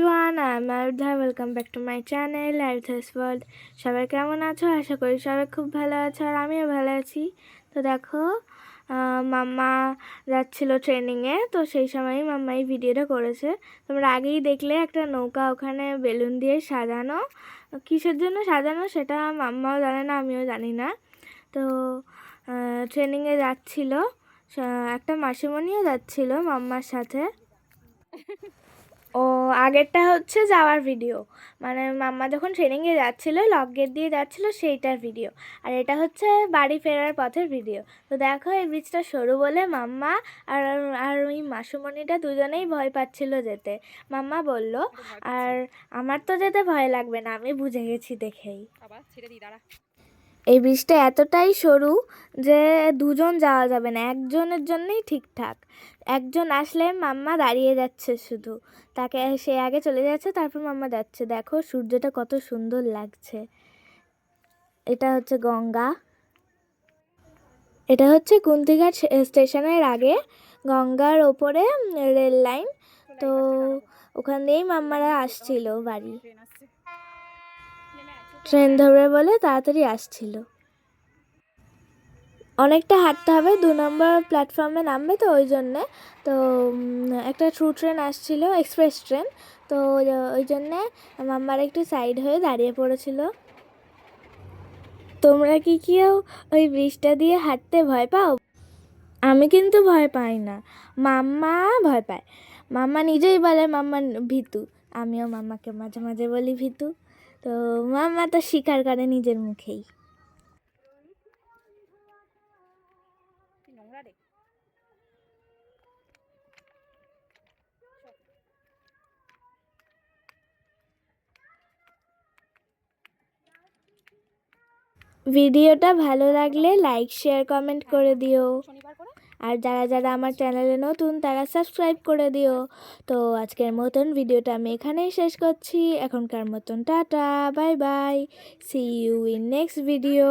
Everyone, আমি Ayudha. Welcome back to my channel Ayudha's world. সবাই কেমন আছো? আশা করি সবাই খুব ভালো আছো, আর আমিও ভালো আছি। তো দেখো, মাম্মা যাচ্ছিল ট্রেনিংয়ে, তো সেই সময়ই মাম্মা এই ভিডিওটা করেছে। তোমরা আগেই দেখলে একটা নৌকা ওখানে বেলুন দিয়ে সাজানো। কিসের জন্য সাজানো সেটা মাম্মাও জানে না, আমিও জানি না। তো ট্রেনিংয়ে যাচ্ছিল, একটা মাসিমণিও যাচ্ছিল মাম্মার সাথে। ও আগেরটা হচ্ছে যাওয়ার ভিডিও, মানে মাম্মা যখন ট্রেনিংয়ে যাচ্ছিলো, লক গেট দিয়ে যাচ্ছিলো সেইটার ভিডিও। আর এটা হচ্ছে বাড়ি ফেরার পথের ভিডিও। তো দেখো, এই ব্রিজটা সরু বলে মাম্মা আর আর ওই মাসুমণিটা দুজনেই ভয় পাচ্ছিল যেতে। মাম্মা বলল, আর আমার তো যেতে ভয় লাগবে না, আমি বুঝে গেছি দেখেই। এই ব্রিজটা এতটাই সরু যে দুজন যাওয়া যাবে না, একজনের জন্যই ঠিকঠাক। একজন আসলে মাম্মা দাঁড়িয়ে যাচ্ছে শুধু, তাকে সে আগে চলে যাচ্ছে, তারপর মাম্মা যাচ্ছে। দেখো সূর্যটা কত সুন্দর লাগছে। এটা হচ্ছে গঙ্গা, এটা হচ্ছে কুন্তিঘাট স্টেশনের আগে, গঙ্গার ওপরে রেল লাইন। তো ওখান দিয়েই মাম্মারা আসছিল বাড়ি, ট্রেন ধরবে বলে তাড়াতাড়ি আসছিল। অনেকটা হাঁটতে হবে, 2 নম্বর প্ল্যাটফর্মে নামবে, তো ওই জন্যে। তো একটা থ্রু ট্রেন আসছিল, এক্সপ্রেস ট্রেন। তো ওই জন্যে মাম্মার একটু সাইড হয়ে দাঁড়িয়ে পড়েছিল। তোমরা কি কেউ ওই ব্রিজটা দিয়ে হাঁটতে ভয় পাও? আমি কিন্তু ভয় পাই না, মাম্মা ভয় পায়। মাম্মা নিজেই বলে মাম্মা ভীতু, আমিও মাম্মাকে মাঝে মাঝে বলি ভীতু। তো মাম্মা তো স্বীকার করে নিজের মুখেই। ভিডিওটা ভালো লাগলে লাইক, শেয়ার, কমেন্ট করে দিও। আর যারা যারা আমার চ্যানেলে নতুন তারা সাবস্ক্রাইব করে দিও। তো আজকের মতন ভিডিওটা আমি এখানেই শেষ করছি। এখনকার মতন টাটা, bye bye, see you in next video.